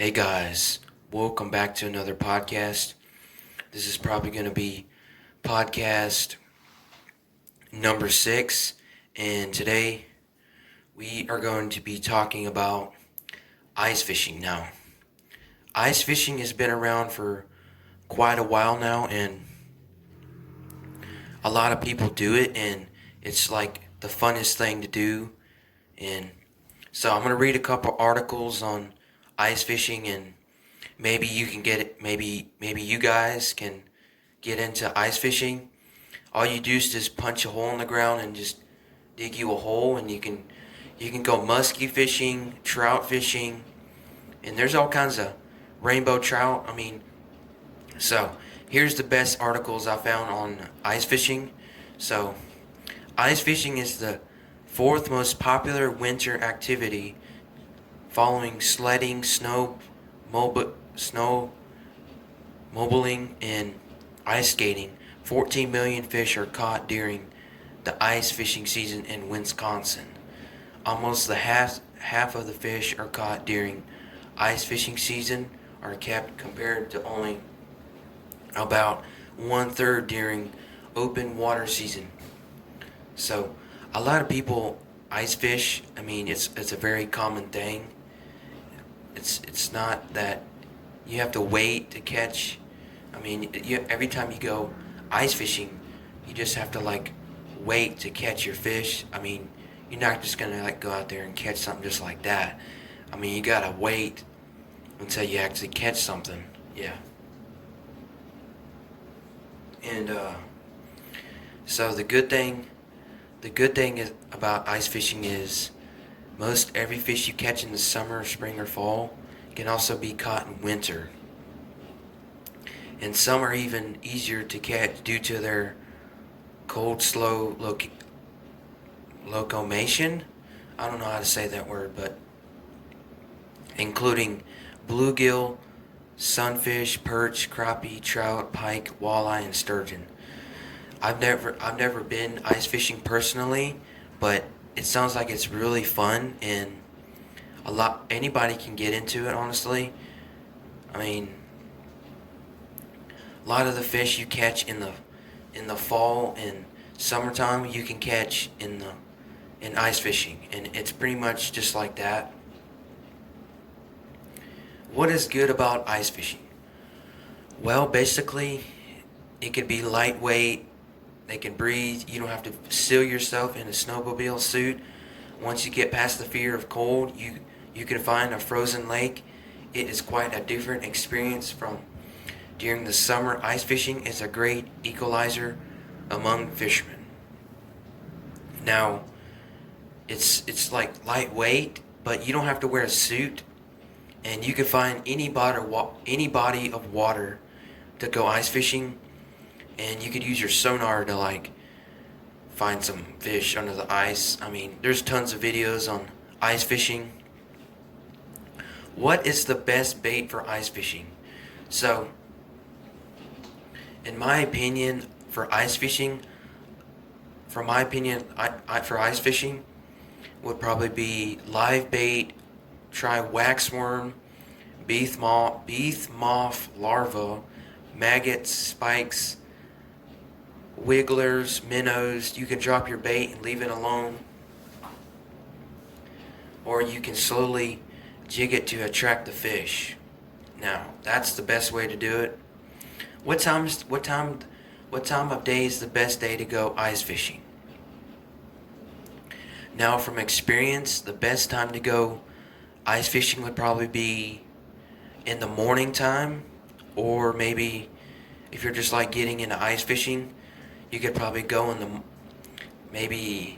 Hey guys, welcome back to another podcast. This is probably going to be podcast number 6, and today we are going to be talking about ice fishing. Now, ice fishing has been around for quite a while now, and a lot of people do it, and it's like the funnest thing to do. And so I'm going to read a couple articles on ice fishing, and maybe you can get it. Maybe you guys can get into ice fishing. All you do is just punch a hole in the ground and just dig you a hole, and you can go muskie fishing, trout fishing, and there's all kinds of rainbow trout. So here's the best articles I found on ice fishing. So ice fishing is the fourth most popular winter activity following sledding, snow mobiling, and ice skating. 14 million fish are caught during the ice fishing season in Wisconsin. Almost the half of the fish are caught during ice fishing season are kept, compared to only about 1/3 during open water season. So a lot of people ice fish. It's a very common thing. It's not that you have to wait to catch. Every time you go ice fishing, you just have to wait to catch your fish. You're not just gonna go out there and catch something just like that. You gotta wait until you actually catch something. Yeah. And so the good thing is about ice fishing is most every fish you catch in the summer, spring, or fall can also be caught in winter. And some are even easier to catch due to their cold, slow locomotion. I don't know how to say that word, but including bluegill, sunfish, perch, crappie, trout, pike, walleye, and sturgeon. I've never been ice fishing personally, but it sounds like it's really fun, and anybody can get into it, honestly. I mean, a lot of the fish you catch in the fall and summertime you can catch in ice fishing, and it's pretty much just like that. What is good about ice fishing? Well, basically, it can be lightweight. They can breathe. You don't have to seal yourself in a snowmobile suit. Once you get past the fear of cold, you can find a frozen lake. It is quite a different experience from during the summer. Ice fishing is a great equalizer among fishermen. Now, it's like lightweight, but you don't have to wear a suit, and you can find any body of water to go ice fishing, and you could use your sonar to find some fish under the ice. There's tons of videos on ice fishing. What is the best bait for ice fishing? So, in my opinion, for ice fishing, for ice fishing would probably be live bait. Try waxworm, beef moth larvae, maggots, spikes, wigglers, minnows. You can drop your bait and leave it alone, or you can slowly jig it to attract the fish. Now, that's the best way to do it. What time of day is the best day to go ice fishing? Now, from experience, the best time to go ice fishing would probably be in the morning time, or maybe if you're just getting into ice fishing, you could probably go maybe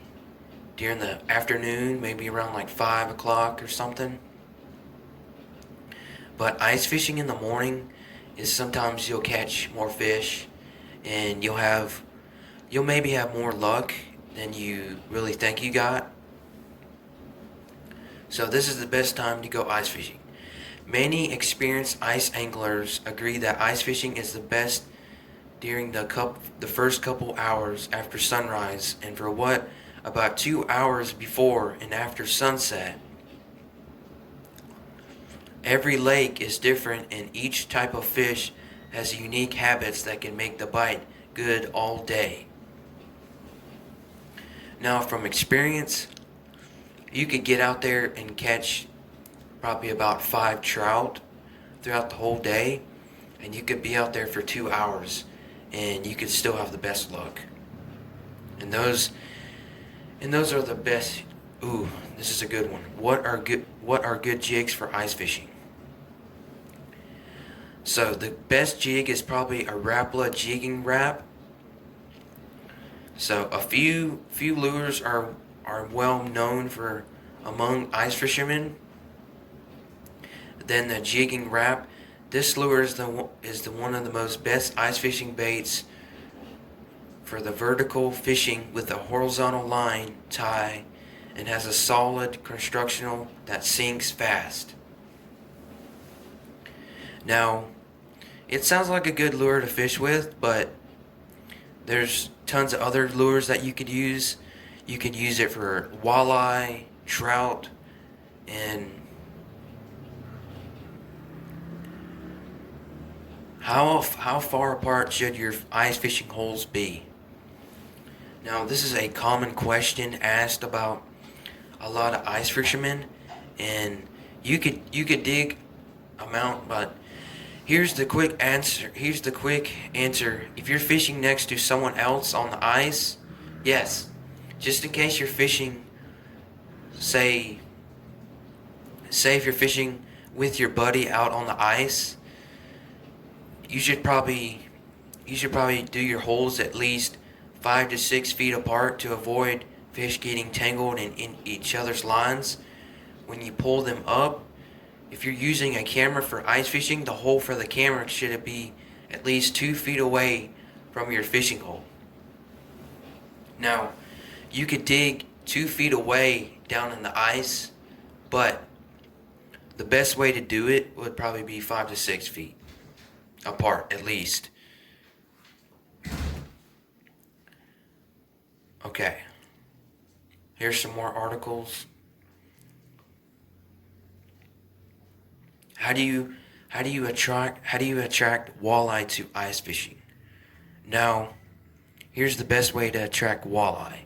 during the afternoon, maybe around 5 o'clock or something. But ice fishing in the morning is sometimes you'll catch more fish, and you'll maybe have more luck than you really think you got. So this is the best time to go ice fishing. Many experienced ice anglers agree that ice fishing is the best during the first couple hours after sunrise, and for about 2 hours before and after sunset. Every lake is different, and each type of fish has unique habits that can make the bite good all day. Now, from experience, you could get out there and catch probably about 5 trout throughout the whole day, and you could be out there for 2 hours, and you could still have the best luck. And those are the best. Ooh, this is a good one. What are good jigs for ice fishing? So the best jig is probably a Rapala jigging wrap. So a few lures are well known for among ice fishermen. Then the jigging wrap. This lure is the one of the most best ice fishing baits for the vertical fishing with a horizontal line tie, and has a solid constructional that sinks fast. Now, it sounds like a good lure to fish with, but there's tons of other lures that you could use. You could use it for walleye, trout, and how far apart should your ice fishing holes be? Now, this is a common question asked about a lot of ice fishermen, and you could dig amount, but here's the quick answer. If you're fishing next to someone else on the ice, yes. Just in case you're fishing, say if you're fishing with your buddy out on the ice, you should probably do your holes at least 5 to 6 feet apart to avoid fish getting tangled in each other's lines. When you pull them up, if you're using a camera for ice fishing, the hole for the camera should be at least 2 feet away from your fishing hole. Now, you could dig 2 feet away down in the ice, but the best way to do it would probably be 5 to 6 feet apart at least. Okay. Here's some more articles. How do you attract walleye to ice fishing? Now, here's the best way to attract walleye.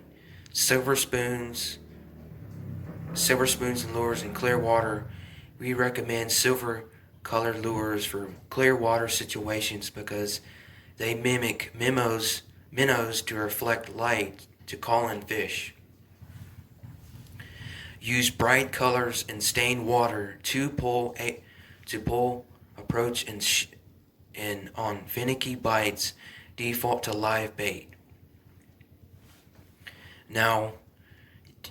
Silver spoons and lures in clear water. We recommend silver colored lures for clear water situations because they mimic minnows to reflect light to call in fish. Use bright colors and stained water to pull approach and on finicky bites default to live bait. Now,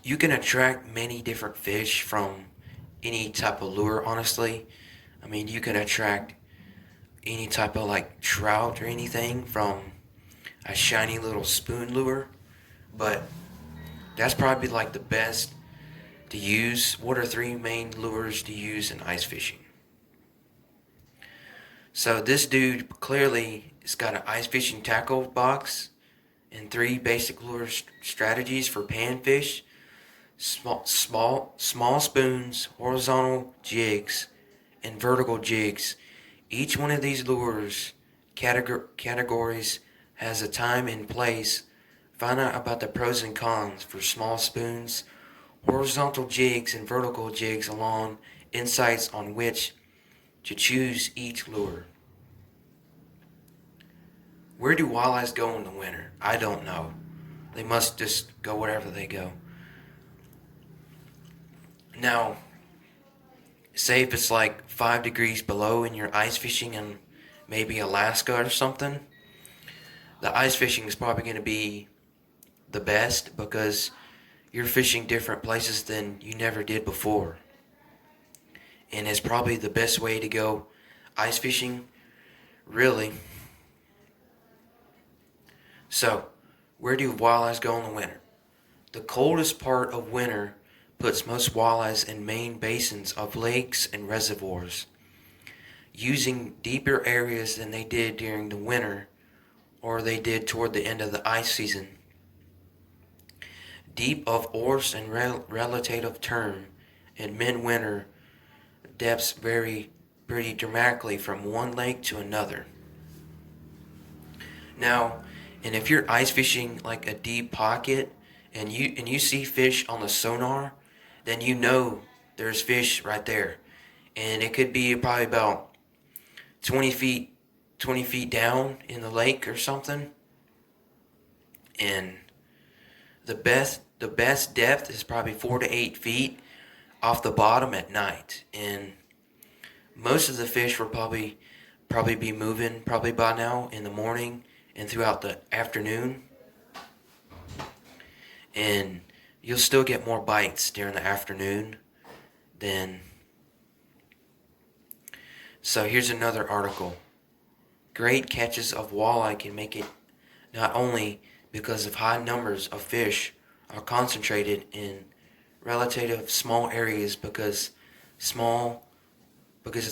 you can attract many different fish from any type of lure, honestly. I mean, you can attract any type of like trout or anything from a shiny little spoon lure, but that's probably like the best to use. What are 3 main lures to use in ice fishing? So this dude clearly has got an ice fishing tackle box and 3 basic lure strategies for panfish: small spoons, horizontal jigs, and vertical jigs. Each one of these lures categories has a time and place. Find out about the pros and cons for small spoons, horizontal jigs, and vertical jigs, along insights on which to choose each lure. Where do walleyes go in the winter? I don't know. They must just go wherever they go. Now, say if it's like 5 degrees below and you're ice fishing in maybe Alaska or something, the ice fishing is probably going to be the best because you're fishing different places than you never did before. And it's probably the best way to go ice fishing, really. So, where do walleyes go in the winter? The coldest part of winter puts most walleyes in main basins of lakes and reservoirs, using deeper areas than they did during the winter or they did toward the end of the ice season. Deep of oars and relative term in midwinter, depths vary pretty dramatically from one lake to another. Now, and if you're ice fishing like a deep pocket and you see fish on the sonar, then you know there's fish right there. And it could be probably about 20 feet down in the lake or something. And the best depth is probably 4 to 8 feet off the bottom at night. And most of the fish will probably be moving probably by now in the morning and throughout the afternoon. And you'll still get more bites during the afternoon than. So here's another article. Great catches of walleye can make it not only because of high numbers of fish are concentrated in relative small areas because of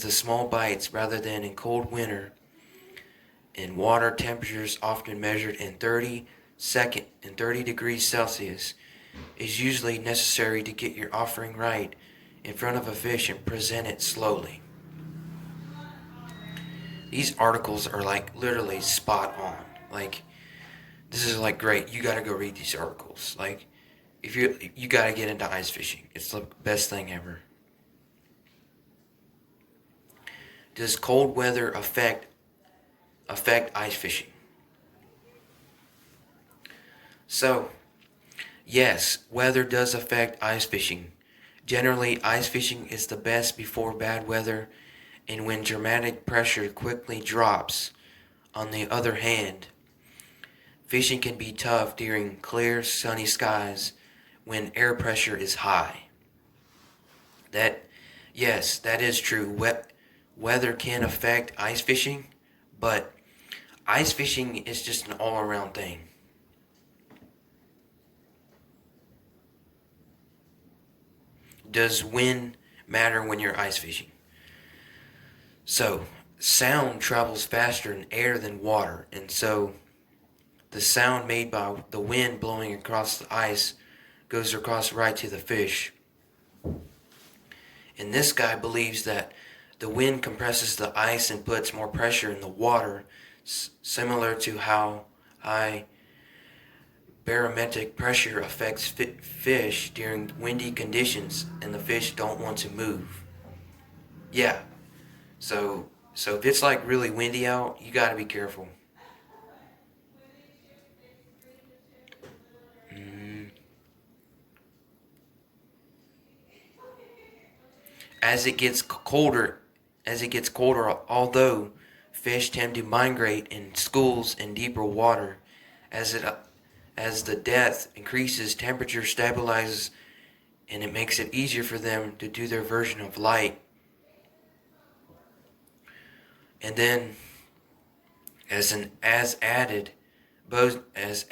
the small bites rather than in cold winter and water temperatures often measured in 30 degrees Celsius is usually necessary to get your offering right in front of a fish and present it slowly. These articles are like literally spot on. Like, this is like great. You gotta go read these articles. Like, if you gotta get into ice fishing. It's the best thing ever. Does cold weather affect ice fishing? So, yes, weather does affect ice fishing. Generally, ice fishing is the best before bad weather and when dramatic pressure quickly drops. On the other hand, fishing can be tough during clear, sunny skies when air pressure is high. Yes, that is true. Weather can affect ice fishing, but ice fishing is just an all-around thing. Does wind matter when you're ice fishing? So, sound travels faster in air than water, and so the sound made by the wind blowing across the ice goes across right to the fish. And this guy believes that the wind compresses the ice and puts more pressure in the water, similar to how high barometric pressure affects fish during windy conditions and the fish don't want to move. Yeah, so if it's like really windy out, you gotta be careful. Mm. As it gets colder, although fish tend to migrate in schools in deeper water, as the depth increases, temperature stabilizes, and it makes it easier for them to do their version of light. And then, as added bonus,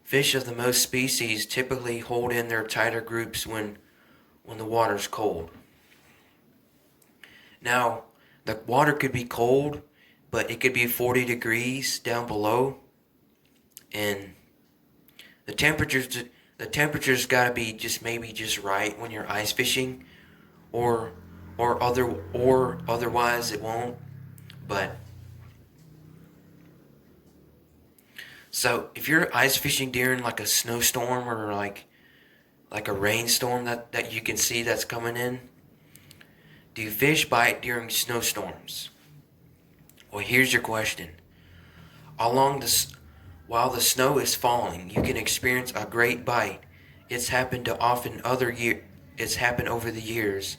fish of the most species typically hold in their tighter groups when the water's cold. Now, the water could be cold, but it could be 40 degrees down below, and the temperature's got to be just right when you're ice fishing, or otherwise it won't. But so if you're ice fishing during like a snowstorm or like a rainstorm that you can see that's coming in, do fish bite during snowstorms? Well, here's your question. While the snow is falling, you can experience a great bite. It's happened over the years,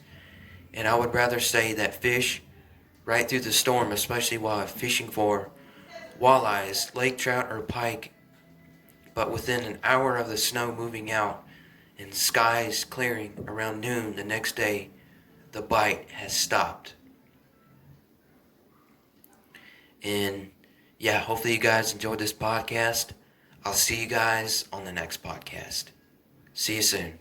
and I would rather say that fish right through the storm, especially while fishing for walleyes, lake trout, or pike. But within an hour of the snow moving out and skies clearing around noon the next day, the bite has stopped. And yeah, hopefully you guys enjoyed this podcast. I'll see you guys on the next podcast. See you soon.